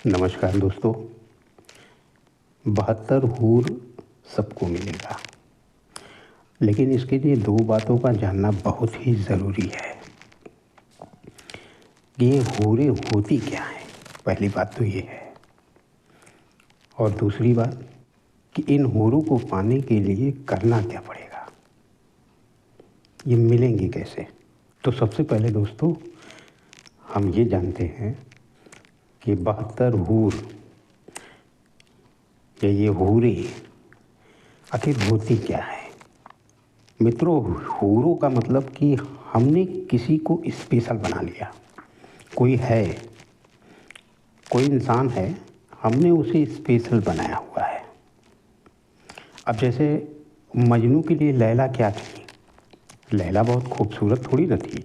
नमस्कार दोस्तों। 72 हूर सबको मिलेगा, लेकिन इसके लिए दो बातों का जानना बहुत ही ज़रूरी है कि ये हूरें होती क्या हैं। पहली बात तो ये है, और दूसरी बात कि इन हूरों को पाने के लिए करना क्या पड़ेगा, ये मिलेंगी कैसे। तो सबसे पहले दोस्तों हम ये जानते हैं कि 72 हूर या ये हूरें आखिर होती क्या है। मित्रों, हूरों का मतलब कि हमने किसी को स्पेशल बना लिया। कोई है, कोई इंसान है, हमने उसे स्पेशल बनाया हुआ है। अब जैसे मजनू के लिए लैला क्या थी? लैला बहुत खूबसूरत थोड़ी न थी,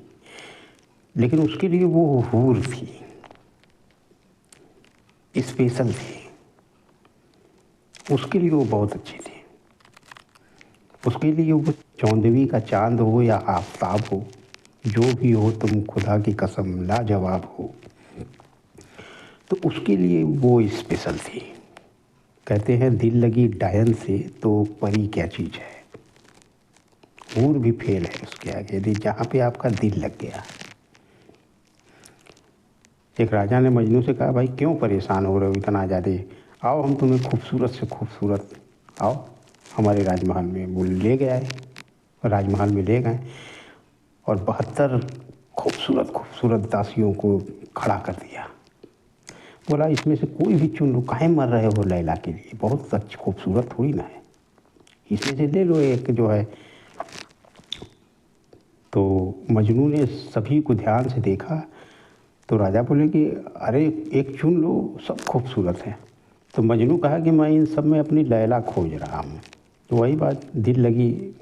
लेकिन उसके लिए वो हूर थी, स्पेशल थी, उसके लिए वो बहुत अच्छी थी। उसके लिए वो चौंदवी का चांद हो या आफताब हो, जो भी हो, तुम खुदा की कसम लाजवाब हो, तो उसके लिए वो स्पेशल थी। कहते हैं दिल लगी डायन से तो परी क्या चीज़ है। हूर भी फेल है उसके आगे, यदि जहाँ पे आपका दिल लग गया। एक राजा ने मजनू से कहा, भाई क्यों परेशान हो रहे हो इतना ज़्यादा, आओ हम तुम्हें खूबसूरत से खूबसूरत, आओ हमारे राजमहल में। वो ले गया है, राजमहल में ले गए और 72 खूबसूरत खूबसूरत दासियों को खड़ा कर दिया। बोला इसमें से कोई भी चुन लो, काहे मर रहे हो लैला के लिए, बहुत अच्छी खूबसूरत थोड़ी ना है, इसमें से ले लो एक जो है। तो मजनू ने सभी को ध्यान से देखा, तो राजा बोले कि अरे एक चुन लो, सब खूबसूरत हैं। तो मजनू कहा कि मैं इन सब में अपनी लैला खोज रहा हूँ। तो वही बात, दिल लगी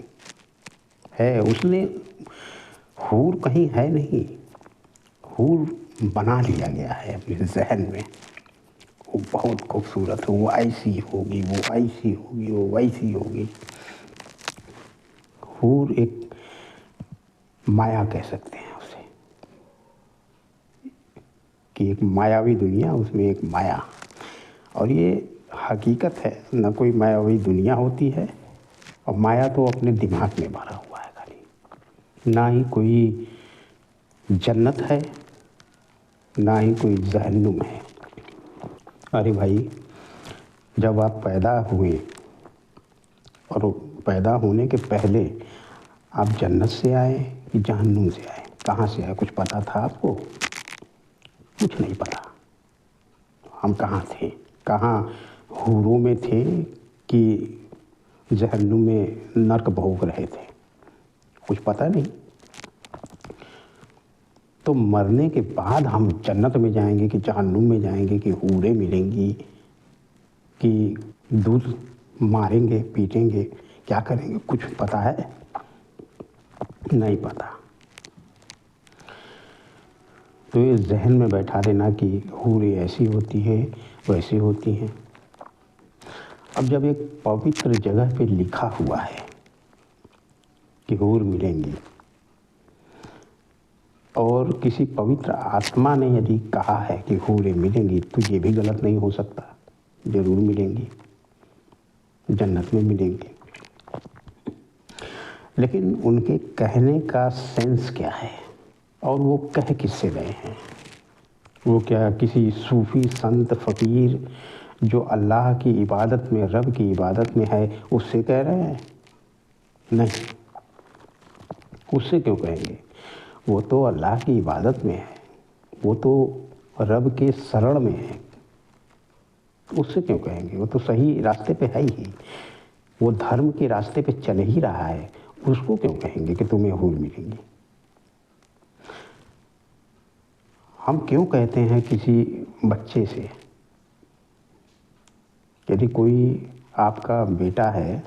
है, उसने हूर कहीं है नहीं, हूर बना लिया गया है अपने जहन में। वो बहुत खूबसूरत है, वो ऐसी होगी, वो ऐसी होगी, वो वैसी होगी। हूर एक माया कह सकते हैं उसे, कि एक मायावी दुनिया, उसमें एक माया। और ये हकीकत है, न कोई मायावी दुनिया होती है, और माया तो अपने दिमाग में भरा हुआ है खाली। ना ही कोई जन्नत है, ना ही कोई जहन्नुम है। अरे भाई, जब आप पैदा हुए और पैदा होने के पहले आप जन्नत से आए कि जहन्नुम से आए, कहाँ से आए, कुछ पता था आपको? कुछ नहीं पता। हम कहाँ थे, कहाँ हूरों में थे कि जहन्नुम में नर्क भोग रहे थे, कुछ पता नहीं। तो मरने के बाद हम जन्नत में जाएंगे कि जहन्नुम में जाएंगे, कि हूरें मिलेंगी, कि दूध मारेंगे पीटेंगे, क्या करेंगे, कुछ पता है? नहीं पता। तो ये जहन में बैठा देना कि हूरें ऐसी होती है, वैसी होती हैं। अब जब एक पवित्र जगह पे लिखा हुआ है कि हूर मिलेंगी, और किसी पवित्र आत्मा ने यदि कहा है कि हूरें मिलेंगी, तो ये भी गलत नहीं हो सकता, जरूर मिलेंगी, जन्नत में मिलेंगी। लेकिन उनके कहने का सेंस क्या है, और वो कह किससे रहे हैं? वो क्या किसी सूफी संत फ़कीर जो अल्लाह की इबादत में, रब की इबादत में है, उससे कह रहे हैं? नहीं, उससे क्यों कहेंगे? वो तो अल्लाह की इबादत में है, वो तो रब के शरण में है, उससे क्यों कहेंगे? वो तो सही रास्ते पे है ही, वो धर्म के रास्ते पे चल ही रहा है, उसको क्यों कहेंगे कि तुम्हें हूर मिलेंगी? हम क्यों कहते हैं किसी बच्चे से, यदि कोई आपका बेटा है,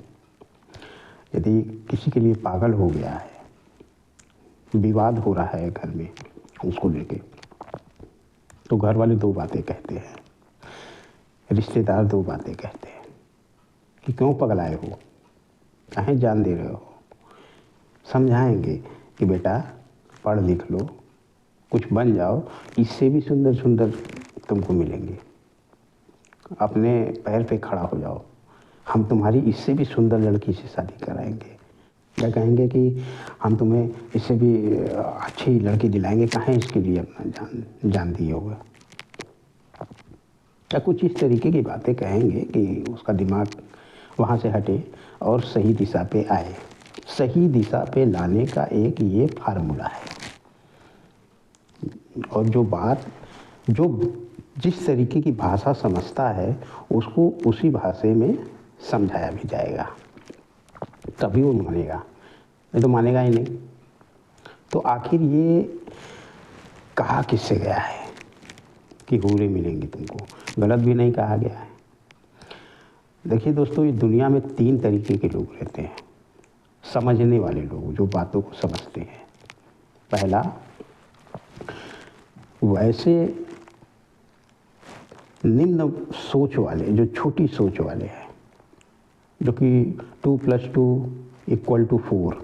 यदि किसी के लिए पागल हो गया है, विवाद हो रहा है घर में उसको लेके, तो घर वाले दो बातें कहते हैं, रिश्तेदार दो बातें कहते हैं कि क्यों पगलाए हो, काहे जान दे रहे हो। समझाएंगे कि बेटा पढ़ लिख लो, कुछ बन जाओ, इससे भी सुंदर सुंदर तुमको मिलेंगे, अपने पैर पे खड़ा हो जाओ, हम तुम्हारी इससे भी सुंदर लड़की से शादी कराएंगे, या कहेंगे कि हम तुम्हें इससे भी अच्छी लड़की दिलाएंगे, कहाँ इसके लिए अपना जान दिए होगा, या कुछ इस तरीके की बातें कहेंगे कि उसका दिमाग वहाँ से हटे और सही दिशा पे आए। सही दिशा पे लाने का एक ये फार्मूला है। और जो जिस तरीके की भाषा समझता है उसको उसी भाषा में समझाया भी जाएगा, तभी वो मानेगा, नहीं तो मानेगा ही नहीं। तो आखिर ये कहा किससे गया है कि हूरें मिलेंगी तुमको? गलत भी नहीं कहा गया है। देखिए दोस्तों, ये दुनिया में 3 तरीके के लोग रहते हैं। समझने वाले लोग, जो बातों को समझते हैं। पहला, वैसे निम्न सोच वाले, जो छोटी सोच वाले हैं, जो कि 2 + 2 = 4,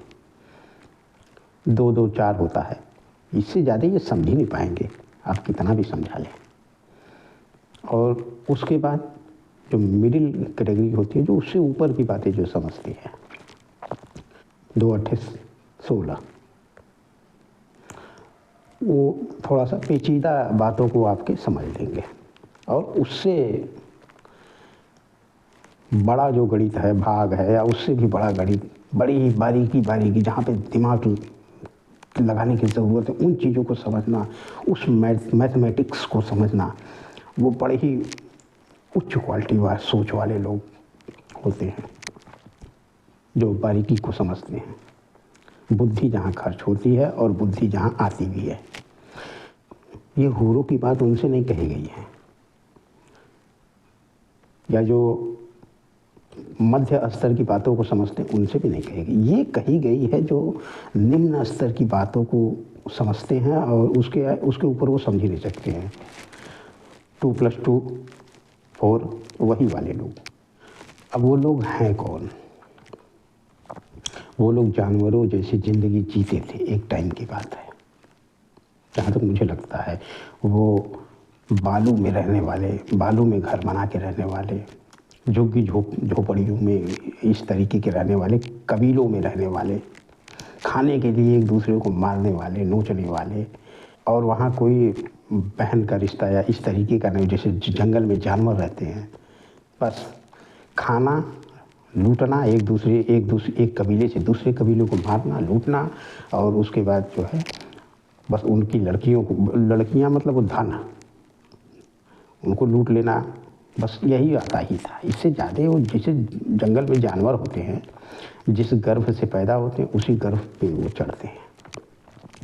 2 2 4 होता है। इससे ज़्यादा ये समझ ही नहीं पाएंगे, आप कितना भी समझा लें। और उसके बाद जो मिडिल कैटेगरी होती है, जो उससे ऊपर की बातें जो समझती है, 2 8 16, वो थोड़ा सा पेचीदा बातों को आपके समझ लेंगे। और उससे बड़ा जो गणित है, भाग है, या उससे भी बड़ा गणित, बड़ी बारीकी जहाँ पे दिमाग लगाने की ज़रूरत है, उन चीज़ों को समझना, उस मैथमेटिक्स को समझना, वो बड़े ही उच्च क्वालिटी वाले सोच वाले लोग होते हैं, जो बारीकी को समझते हैं। बुद्धि जहाँ खर्च होती है और बुद्धि जहाँ आती भी है। ये हूरों की बात उनसे नहीं कही गई है, या जो मध्य स्तर की बातों को समझते हैं उनसे भी नहीं कही गई। ये कही गई है जो निम्न स्तर की बातों को समझते हैं और उसके ऊपर वो समझ ही नहीं सकते हैं। 2 + 2 4, वही वाले लोग। अब वो लोग हैं कौन? वो लोग जानवरों जैसी ज़िंदगी जीते थे, एक टाइम की बात है। जहाँ तक मुझे लगता है, वो बालू में रहने वाले, बालू में घर बना के रहने वाले, झुग्गी झोपड़ियों में इस तरीके के रहने वाले, कबीलों में रहने वाले, खाने के लिए एक दूसरे को मारने वाले, नोचने वाले, और वहाँ कोई बहन का रिश्ता या इस तरीके का नहीं, जैसे जंगल में जानवर रहते हैं। बस खाना, लूटना, एक कबीले से दूसरे कबीले को मारना, लूटना, और उसके बाद जो है बस उनकी लड़कियां मतलब वो धन, उनको लूट लेना, बस यही आता ही था। इससे ज़्यादा वो जैसे जंगल में जानवर होते हैं, जिस गर्भ से पैदा होते हैं उसी गर्भ पे वो चढ़ते हैं।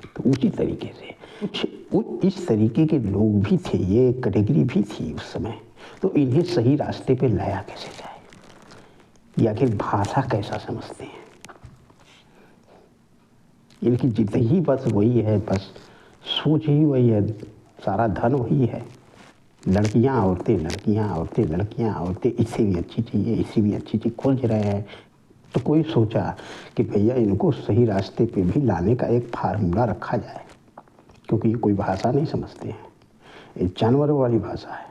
तो उसी तरीके से कुछ इस तरीके के लोग भी थे, ये कैटेगरी भी थी उस समय। तो इन्हें सही रास्ते पे लाया कैसे जाए, या फिर भाषा कैसा समझते हैं? इनकी जिंदगी बस वही है, बस सोच ही वही है, सारा धन वही है। लड़कियां औरतें, लड़कियां औरतें, लड़कियां औरतें, इससे भी अच्छी चाहिए, इससे भी अच्छी चीज़ खोज रहे हैं। तो कोई सोचा कि भैया इनको सही रास्ते पे भी लाने का एक फार्मूला रखा जाए, क्योंकि ये कोई भाषा नहीं समझते हैं, ये जानवरों वाली भाषा है,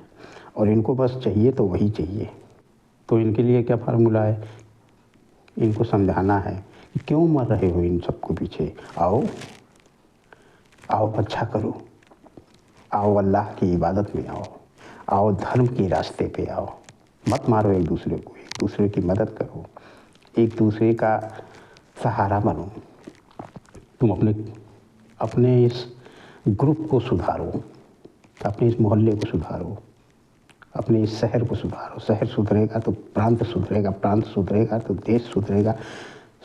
और इनको बस चाहिए तो वही चाहिए। तो इनके लिए क्या फार्मूला है? इनको समझाना है कि क्यों मर रहे हो इन सबको पीछे, आओ आओ, अच्छा करो, आओ अल्लाह की इबादत में आओ, आओ धर्म के रास्ते पे आओ, मत मारो एक दूसरे को, एक दूसरे की मदद करो, एक दूसरे का सहारा बनो। तुम अपने इस ग्रुप को सुधारो, अपने इस मोहल्ले को सुधारो, अपने इस शहर को सुधारो। शहर सुधरेगा तो प्रांत सुधरेगा, प्रांत सुधरेगा तो देश सुधरेगा।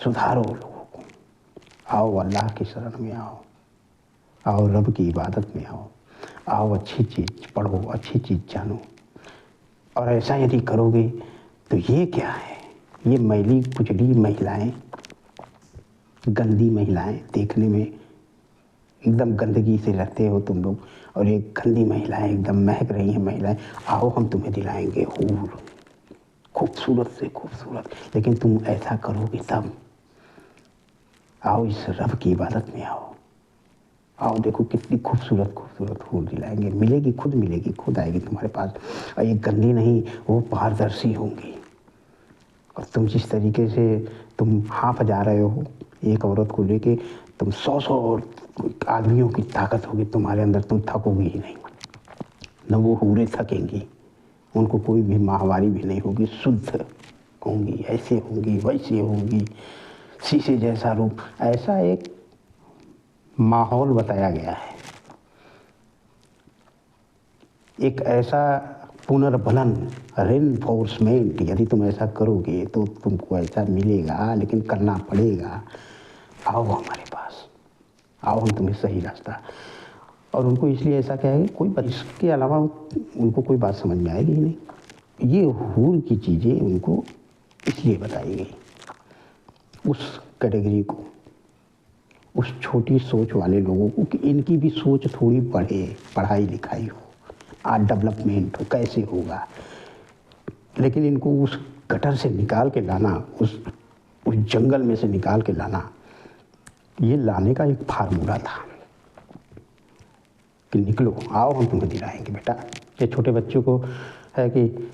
सुधारो लोगों को, आओ अल्लाह की शरण में आओ, आओ रब की इबादत में आओ, आओ अच्छी चीज़ पढ़ो, अच्छी चीज़ जानो। और ऐसा यदि करोगे तो ये क्या है, ये मैली कुचली महिलाएं, गंदी महिलाएं, देखने में एकदम गंदगी से रहते हो तुम लोग, और एक गंदी महिलाएं, एकदम महक रही हैं महिलाएं, आओ हम तुम्हें दिलाएंगे हूर, खूबसूरत से खूबसूरत। लेकिन तुम ऐसा करोगे तब, आओ इस रब की इबादत में आओ, आओ देखो कितनी खूबसूरत खूबसूरत हूर दिलाएंगे, मिलेगी, खुद आएगी तुम्हारे पास। और ये गंदी नहीं, वो पारदर्शी होंगी। और तुम जिस तरीके से तुम हाँफ जा रहे हो एक औरत को लेके, तुम 100 आदमियों की ताकत होगी तुम्हारे अंदर, तुम थकोगी ही नहीं। न वो हूरें थकेंगी, उनको कोई भी माहवारी भी नहीं होगी, शुद्ध होंगी, ऐसे होंगी वैसे होंगी, शीशे जैसा रूप। ऐसा एक माहौल बताया गया है, एक ऐसा पुनर्बलन, रेनफोर्समेंट। यदि तुम ऐसा करोगे तो तुमको ऐसा मिलेगा, लेकिन करना पड़ेगा। आओ हमारे पास, आओ हम तुम्हें सही रास्ता। और उनको इसलिए ऐसा कहेंगे, कोई इसके अलावा उनको कोई बात समझ में आएगी ही नहीं। ये हूर की चीज़ें उनको इसलिए बताई गई, उस कैटेगरी को, उस छोटी सोच वाले लोगों को, कि इनकी भी सोच थोड़ी बढ़े, पढ़ाई लिखाई हो, आज डेवलपमेंट हो, कैसे होगा। लेकिन इनको उस गटर से निकाल के लाना, उस जंगल में से निकाल के लाना, ये लाने का एक फार्मूला था कि निकलो, आओ हम तुम्हें दिलाएंगे बेटा। ये छोटे बच्चों को है कि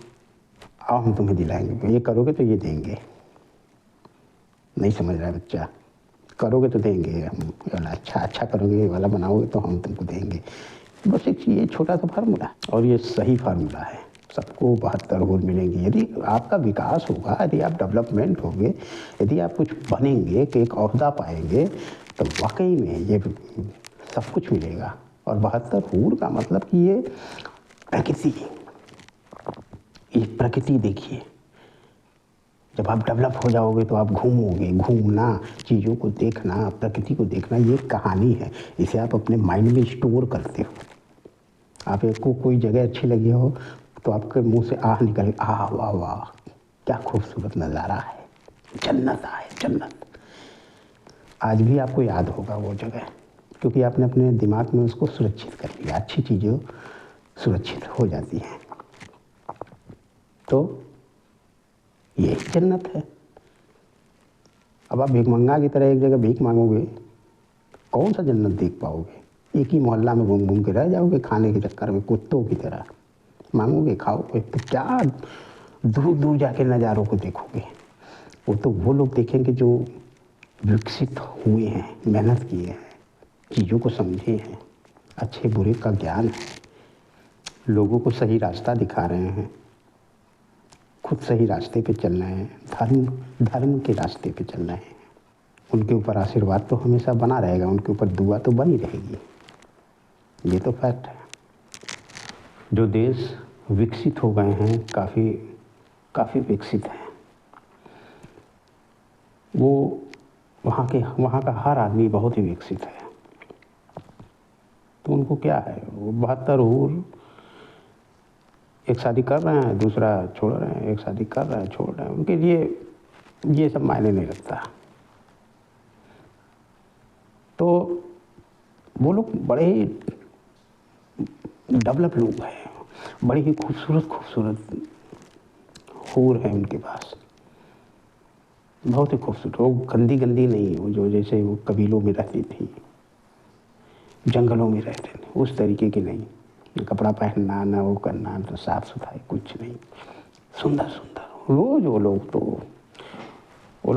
आओ हम तुम्हें दिलाएंगे, ये करोगे तो ये देंगे। नहीं समझ रहा है बच्चा, करोगे तो देंगे हम, अच्छा करोगे, ये वाला बनाओगे तो हम तुमको देंगे। बस एक ये छोटा सा फार्मूला, और ये सही फार्मूला है। सबको 72 हूर मिलेंगी। यदि आपका विकास होगा, यदि आप डेवलपमेंट होंगे, यदि आप कुछ बनेंगे, कि एक ओहदा पाएंगे, तो वाकई में ये सब कुछ मिलेगा। और 72 हूर का मतलब कि ये प्रकृति देखिए। जब आप डेवलप हो जाओगे तो आप घूमोगे, घूमना, चीज़ों को देखना, प्रकृति को देखना, ये कहानी है। इसे आप अपने माइंड में स्टोर करते हो। आप को कोई जगह अच्छी लगी हो तो आपके मुंह से आह निकले, आह वाह वाह, क्या खूबसूरत नज़ारा है, जन्नत है जन्नत। आज भी आपको याद होगा वो जगह, क्योंकि आपने अपने दिमाग में उसको सुरक्षित कर लिया। अच्छी चीज़ें सुरक्षित हो जाती हैं, तो ये जन्नत है। अब आप भिखमंगा की तरह एक जगह भीख मांगोगे, कौन सा जन्नत देख पाओगे? एक ही मोहल्ला में घूम घूम के रह जाओगे, खाने के चक्कर में कुत्तों की तरह मांगोगे, खाओगे, तो क्या दूर दूर जाके नज़ारों को देखोगे। वो तो वो लोग देखेंगे जो विकसित हुए हैं, मेहनत किए हैं, चीज़ों को समझे हैं, अच्छे बुरे का ज्ञान है, लोगों को सही रास्ता दिखा रहे हैं, खुद सही रास्ते पे चल रहे हैं, धर्म के रास्ते पे चल रहे हैं। उनके ऊपर आशीर्वाद तो हमेशा बना रहेगा, उनके ऊपर दुआ तो बनी रहेगी। ये तो फैक्ट है। जो देश विकसित हो गए हैं, काफ़ी विकसित हैं, वो वहाँ का हर आदमी बहुत ही विकसित है। तो उनको क्या है, वो 72 हूर, एक शादी कर रहे हैं, दूसरा छोड़ रहे हैं, एक शादी कर रहे हैं, छोड़ रहे हैं, उनके लिए ये सब मायने नहीं रखता। तो वो लोग बड़े ही डेवलप लोग हैं, बड़ी ही खूबसूरत हूर है उनके पास, बहुत ही खूबसूरत। वो गंदी नहीं, वो जो जैसे वो कबीलों में रहती थी, जंगलों में रहते थे, उस तरीके की नहीं। कपड़ा पहनना, ना वो करना, तो साफ सफाई कुछ नहीं, सुंदर रोज वो लोग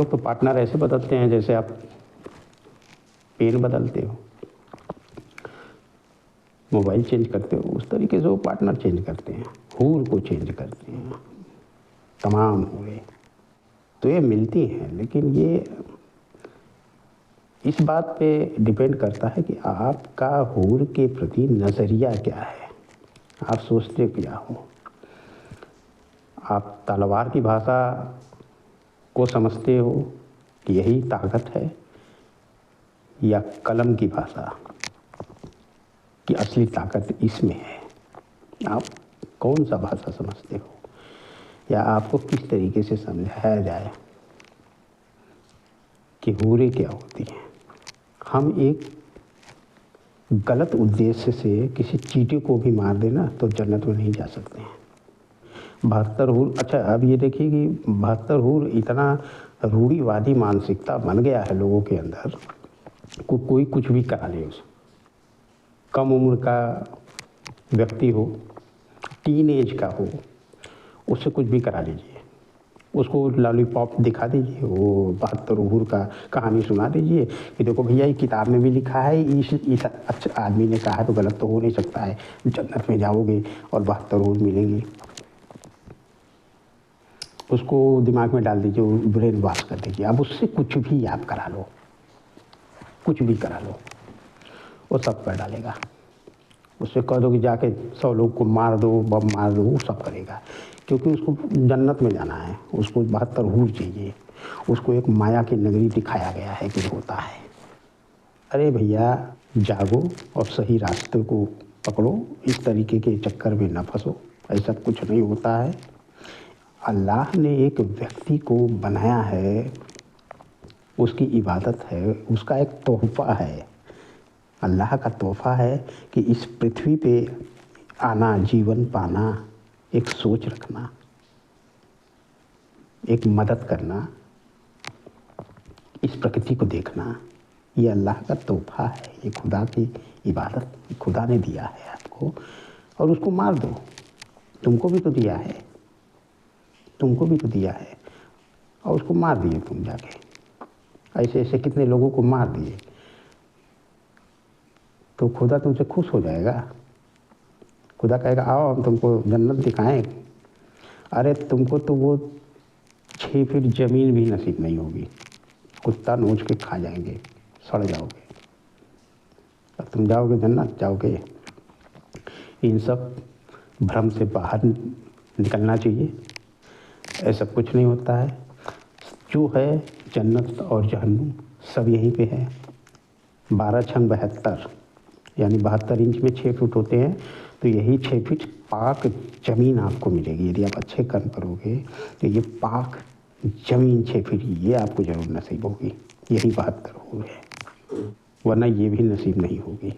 तो पार्टनर ऐसे बदलते हैं जैसे आप पेन बदलते हो, मोबाइल चेंज करते हो, उस तरीके से वो पार्टनर चेंज करते हैं, हूर को चेंज करते हैं। तमाम हुए तो ये मिलती हैं, लेकिन ये इस बात पे डिपेंड करता है कि आपका हूर के प्रति नज़रिया क्या है, आप सोचते क्या हो। आप तलवार की भाषा को समझते हो कि यही ताकत है, या कलम की भाषा कि असली ताकत इसमें है। आप कौन सा भाषा समझते हो, या आपको किस तरीके से समझाया जाए कि हूरें क्या होती हैं। हम एक गलत उद्देश्य से किसी चींटी को भी मार देना तो जन्नत में नहीं जा सकते हैं। 72 हूर, अच्छा अब ये देखिए कि 72 हूर इतना रूढ़िवादी मानसिकता बन गया है लोगों के अंदर, कोई कुछ भी करा ले उसे, कम उम्र का व्यक्ति हो, टीनेज का हो, उससे कुछ भी करा लीजिए। उसको लॉलीपॉप दिखा दीजिए, वो 72 उहूर का कहानी सुना दीजिए कि देखो भैया ये किताब में भी लिखा है, इस अच्छा आदमी ने कहा है तो गलत तो हो नहीं सकता है, जन्नत में जाओगे और 72 उहूर मिलेंगी। उसको दिमाग में डाल दीजिए, ब्रेन वॉश कर दीजिए। अब उससे कुछ भी आप करा लो, कुछ भी करा लो, वो सब कर डालेगा। उससे कह दो कि जाके 100 लोग को मार दो, बम मार दो, वो सब करेगा, क्योंकि उसको जन्नत में जाना है। उसको 72 हूर चाहिए। उसको एक माया की नगरी दिखाया गया है कि होता है। अरे भैया जागो और सही रास्ते को पकड़ो, इस तरीके के चक्कर में न फंसो। ऐसा कुछ नहीं होता है। अल्लाह ने एक व्यक्ति को बनाया है, उसकी इबादत है, उसका एक तोहफ़ा है। अल्लाह का तोहफ़ा है कि इस पृथ्वी पे आना, जीवन पाना, एक सोच रखना, एक मदद करना, इस प्रकृति को देखना, ये अल्लाह का तोहफ़ा है। ये खुदा की इबादत खुदा ने दिया है आपको, और उसको मार दो। तुमको भी तो दिया है, तुमको भी तो दिया है, और उसको मार दिए तुम जाके। ऐसे ऐसे कितने लोगों को मार दिए, तो खुदा तुमसे खुश हो जाएगा। खुदा कहेगा आओ हम तुमको जन्नत दिखाएं। अरे तुमको तो वो 6 फीट ज़मीन भी नसीब नहीं होगी, कुत्ता नोच के खा जाएंगे, सड़ जाओगे। अब तुम जाओगे जन्नत, जाओगे। इन सब भ्रम से बाहर निकलना चाहिए। ऐसा कुछ नहीं होता है। जो है जन्नत और जहन्नुम सब यहीं पे है। 12 छंग 72, यानी 72 इंच में 6 फुट होते हैं, तो यही 6 फीट पाक ज़मीन आपको मिलेगी। यदि आप अच्छे कर्म करोगे तो ये पाक ज़मीन 6 फीट ये आपको ज़रूर नसीब होगी। यही 72 है, वरना ये भी नसीब नहीं होगी।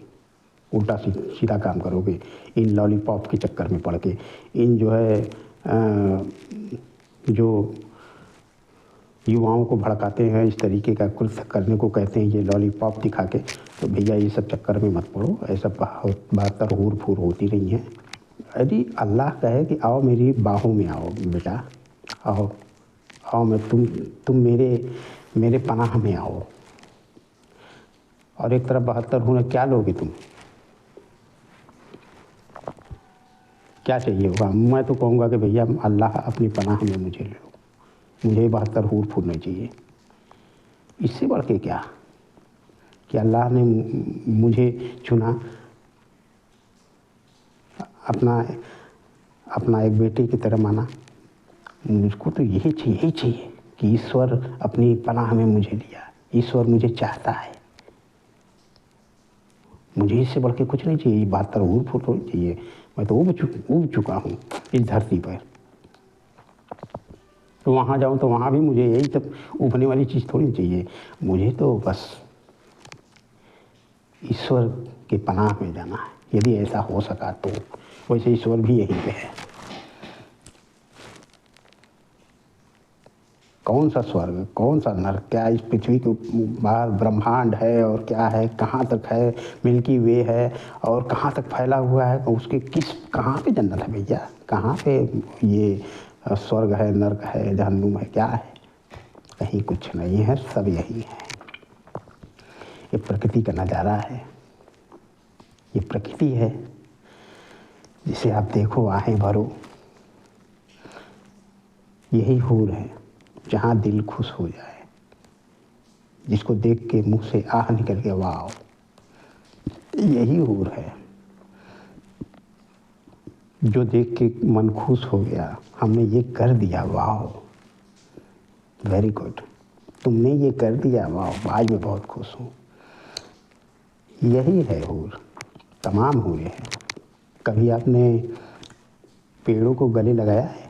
उल्टा सीधा काम करोगे इन लॉलीपॉप के चक्कर में पड़ के। इन जो है जो युवाओं को भड़काते हैं, इस तरीके का कृत्य करने को कहते हैं, ये लॉलीपॉप दिखा के, तो भैया ये सब चक्कर में मत पड़ो। ऐसा 72 हूर फूर होती नहीं है। यदि अल्लाह कहे कि आओ मेरी बाहों में आओ बेटा, आओ आओ, मैं तुम मेरे पनाह में आओ, और एक तरफ 72 हूर, क्या लोगे तुम? क्या चाहिए होगा? मैं तो कहूँगा कि भैया अल्लाह अपनी पनाह में मुझे ले लो, मुझे 72 हूर फूर नहीं चाहिए। इससे बढ़ के क्या कि अल्लाह ने मुझे चुना, अपना एक बेटे की तरह माना। मुझको तो यही चाहिए कि ईश्वर अपनी पनाह में मुझे लिया, ईश्वर मुझे चाहता है। मुझे इससे बढ़ के कुछ नहीं चाहिए। 72 हूर फूर नहीं चाहिए। मैं तो उब चुका हूँ इस धरती पर। तो वहाँ जाऊँ तो वहाँ भी मुझे यही सब उबने वाली चीज़ थोड़ी चाहिए। मुझे तो बस ईश्वर के पनाह में जाना है। यदि ऐसा हो सका तो वैसे ईश्वर भी यहीं पे है। कौन सा स्वर्ग, कौन सा नरक, क्या इस पृथ्वी के बाहर ब्रह्मांड है और क्या है, कहाँ तक है, मिल्की वे है और कहाँ तक फैला हुआ है, उसके कहाँ पे जन्नत है भैया, कहाँ पे ये स्वर्ग है, नरक है, जहन्नुम है, क्या है? कहीं कुछ नहीं है, सब यही है। ये प्रकृति का नज़ारा है, ये प्रकृति है जिसे आप देखो, आहें भरो। यही हूर है जहाँ दिल खुश हो जाए, जिसको देख के मुंह से आह निकल के वाह, यही हूर है। जो देख के मन खुश हो गया, हमने ये कर दिया, वाह वेरी गुड, तुमने ये कर दिया, वाह आज मैं बहुत खुश हूँ। यही है हूर, तमाम हुए हैं। कभी आपने पेड़ों को गले लगाया है?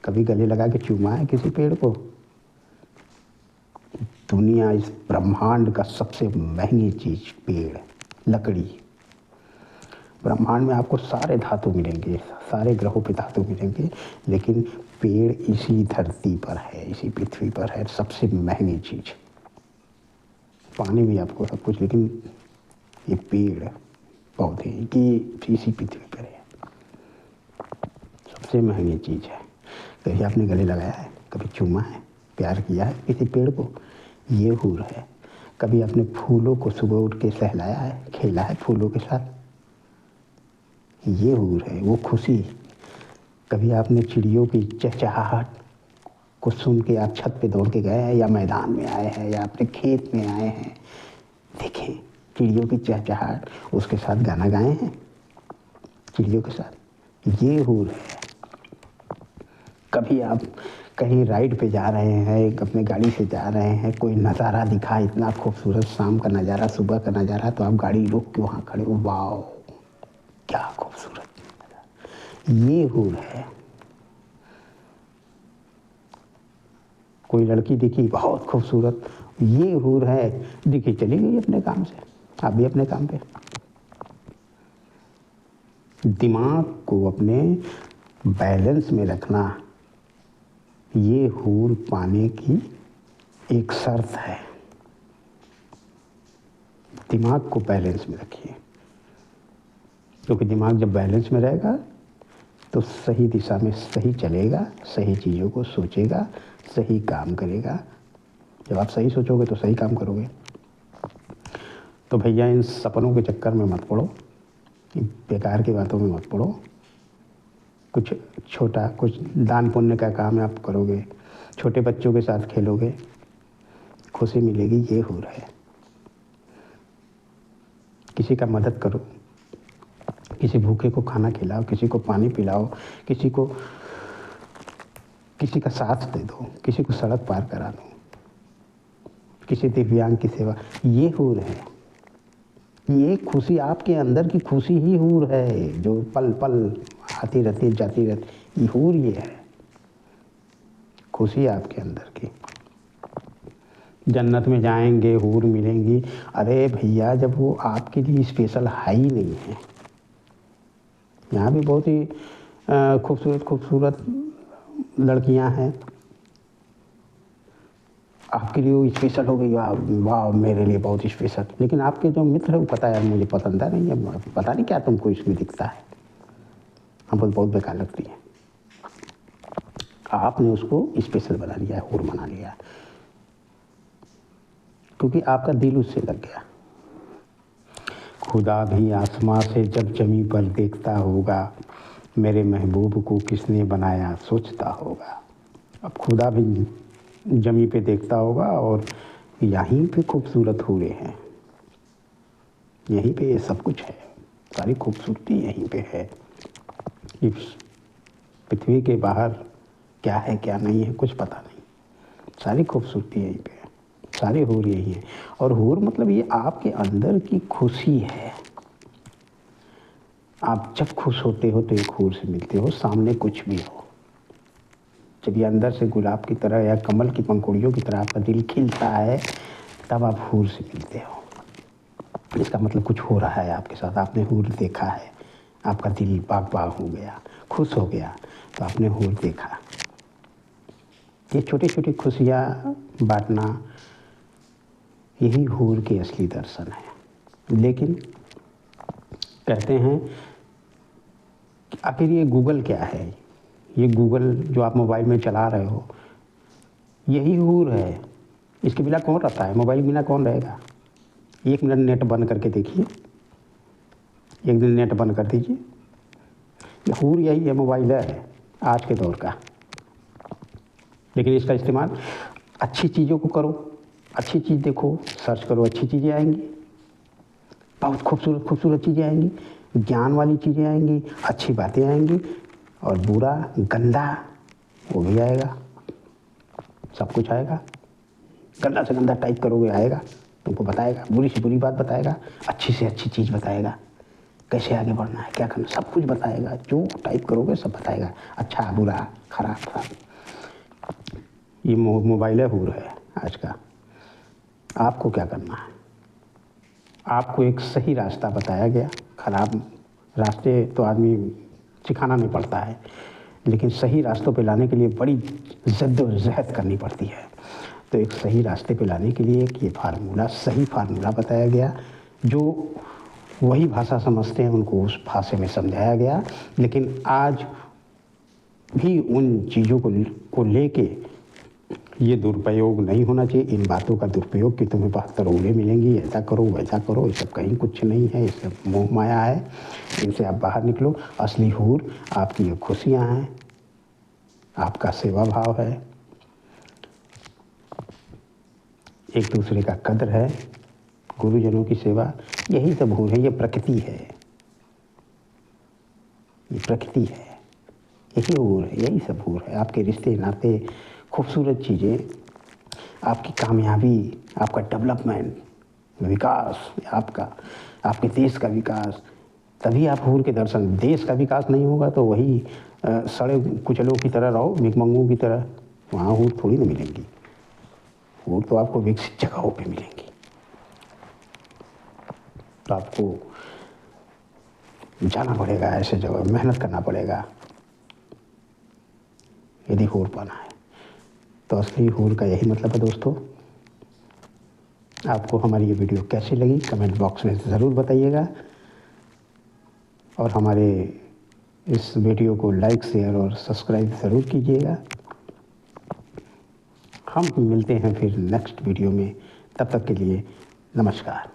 कभी गले लगा के चूमा है किसी पेड़ को? दुनिया, इस ब्रह्मांड का सबसे महंगी चीज़ पेड़, लकड़ी। ब्रह्मांड में आपको सारे धातु मिलेंगे, सारे ग्रहों पे धातु मिलेंगे, लेकिन पेड़ इसी धरती पर है, इसी पृथ्वी पर है, सबसे महंगी चीज़। पानी भी आपको सब कुछ, लेकिन ये पेड़ पौधे की इसी पृथ्वी पर है। सबसे महंगी चीज़ है। कभी आपने गले लगाया है, कभी चूमा है, प्यार किया है किसी पेड़ को, ये हूर है। कभी आपने फूलों को सुबह उठ के सहलाया है, खेला है फूलों के साथ, ये हूर है, वो खुशी। कभी आपने चिड़ियों की चहचहाहट को सुन के आप छत पे दौड़ के गए हैं, या मैदान में आए हैं, या अपने खेत में आए हैं, देखें चिड़ियों की चहचहाहट, उसके साथ गाना गाए हैं चिड़ियों के साथ, ये हूर है। कभी आप कहीं राइड पे जा रहे हैं, अपने गाड़ी से जा रहे हैं, कोई नज़ारा दिखा इतना खूबसूरत, शाम का नज़ारा, सुबह का नज़ारा, तो आप गाड़ी रोक के वहाँ खड़े हो, वाह क्या खूबसूरत नज़ारा, ये हूर है। कोई लड़की दिखी बहुत खूबसूरत, ये हूर है। दिखी चली गई अपने काम से, आप भी अपने काम पे। दिमाग को अपने बैलेंस में रखना, ये हूर पाने की एक शर्त है। दिमाग को बैलेंस में रखिए, क्योंकि दिमाग जब बैलेंस में रहेगा तो सही दिशा में सही चलेगा, सही चीज़ों को सोचेगा, सही काम करेगा। जब आप सही सोचोगे तो सही काम करोगे। तो भैया इन सपनों के चक्कर में मत पड़ो, बेकार की बातों में मत पड़ो। कुछ छोटा, कुछ दान पुण्य का काम आप करोगे, छोटे बच्चों के साथ खेलोगे, खुशी मिलेगी, ये हूर है। किसी का मदद करो, किसी भूखे को खाना खिलाओ, किसी को पानी पिलाओ, किसी का साथ दे दो, किसी को सड़क पार करा दो, किसी दिव्यांग की सेवा, ये हूर है। ये खुशी आपके अंदर की खुशी ही हूर है, जो पल पल आती रहती जाती रहती, ये हूर ये है, खुशी आपके अंदर की। जन्नत में जाएंगे, हूर मिलेंगी, अरे भैया जब वो आपके लिए स्पेशल है ही नहीं है। यहाँ भी बहुत ही खूबसूरत खूबसूरत लड़कियाँ हैं, आपके लिए वो स्पेशल हो गई, वाह मेरे लिए बहुत स्पेशल। लेकिन आपके जो मित्र है वो पता है मुझे पसंद नहीं है, पता नहीं क्या तुमको इसमें दिखता है, हमको बहुत बेकार लगती है। आपने उसको स्पेशल बना लिया है, हूर बना लिया, क्योंकि आपका दिल उससे लग गया। खुदा भी आसमां से जब जमी पर देखता होगा, मेरे महबूब को किसने बनाया सोचता होगा। अब खुदा भी जमी पे देखता होगा और यहीं पे खूबसूरत हूरें हैं, यहीं पे ये सब कुछ है, सारी खूबसूरती यहीं पे है। इस पृथ्वी के बाहर क्या है क्या नहीं है कुछ पता नहीं, सारी खूबसूरती यहीं पे है, सारे हूर यही है। और हूर मतलब ये आपके अंदर की खुशी है। आप जब खुश होते हो तो एक हूर से मिलते हो, सामने कुछ भी हो। जब ये अंदर से गुलाब की तरह या कमल की पंखुड़ियों की तरह आपका दिल खिलता है, तब आप हूर से मिलते हो। इसका मतलब कुछ हो रहा है आपके साथ, आपने हूर देखा है, आपका दिल बाग बाग हो गया, खुश हो गया, तो आपने हूर देखा। ये छोटी छोटी खुशियाँ बांटना, यही हूर के असली दर्शन है। लेकिन कहते हैं कि आखिर ये गूगल क्या है, ये गूगल जो आप मोबाइल में चला रहे हो, यही हूर है। इसके बिना कौन रहता है, मोबाइल बिना कौन रहेगा। 1 मिनट नेट बंद करके देखिए, एक दिन नेट बंद कर दीजिए, ये हूर यही है, मोबाइल है आज के दौर का। लेकिन इसका इस्तेमाल अच्छी चीज़ों को करो, अच्छी चीज़ देखो, सर्च करो, अच्छी चीज़ें आएंगी, बहुत खूबसूरत खूबसूरत चीज़ें आएंगी, ज्ञान वाली चीज़ें आएंगी, अच्छी बातें आएंगी, और बुरा गंदा वो भी आएगा, सब कुछ आएगा। गंदा से गंदा टाइप करोगे आएगा, तुमको बताएगा, बुरी से बुरी बात बताएगा, अच्छी से अच्छी चीज़ बताएगा, कैसे आगे बढ़ना है, क्या करना, सब कुछ बताएगा। जो टाइप करोगे सब बताएगा, अच्छा बुरा खराब। ये मोबाइल है, हूर है आज का। आपको क्या करना है, आपको एक सही रास्ता बताया गया। खराब रास्ते तो आदमी सिखाना नहीं पड़ता है, लेकिन सही रास्तों पे लाने के लिए बड़ी जद्दोजहद करनी पड़ती है। तो एक सही रास्ते पे लाने के लिए एक ये फार्मूला, सही फार्मूला बताया गया, जो वही भाषा समझते हैं उनको उस भाषा में समझाया गया। लेकिन आज भी उन चीज़ों को लेके ये दुरुपयोग नहीं होना चाहिए। इन बातों का दुरुपयोग कि तुम्हें 72 उंगलियाँ मिलेंगी, ऐसा करो वैसा करो, ये सब कहीं कुछ नहीं है, ये सब मोह माया है। इनसे आप बाहर निकलो। असली हूर आपकी ये खुशियाँ हैं, आपका सेवा भाव है, एक दूसरे का कद्र है, गुरुजनों की सेवा, यही सब हूर है। ये प्रकृति है, ये प्रकृति है, यही हूर है, यही सब हूर है। आपके रिश्ते नाते, खूबसूरत चीज़ें, आपकी कामयाबी, आपका डेवलपमेंट, विकास, आपके देश का विकास, तभी आप हूर के दर्शन। देश का विकास नहीं होगा तो वही सड़े कुचलों की तरह रहो, भिखमंगों की तरह, वहाँ हूर थोड़ी ना मिलेंगी। हूर तो आपको विकसित जगहों पे मिलेंगी। तो आपको जाना पड़ेगा ऐसे जगह, मेहनत करना पड़ेगा यदि हूर पाना है। तो असली हूर का यही मतलब है दोस्तों। आपको हमारी ये वीडियो कैसी लगी कमेंट बॉक्स में ज़रूर बताइएगा, और हमारे इस वीडियो को लाइक, शेयर और सब्सक्राइब ज़रूर कीजिएगा। हम मिलते हैं फिर नेक्स्ट वीडियो में, तब तक के लिए नमस्कार।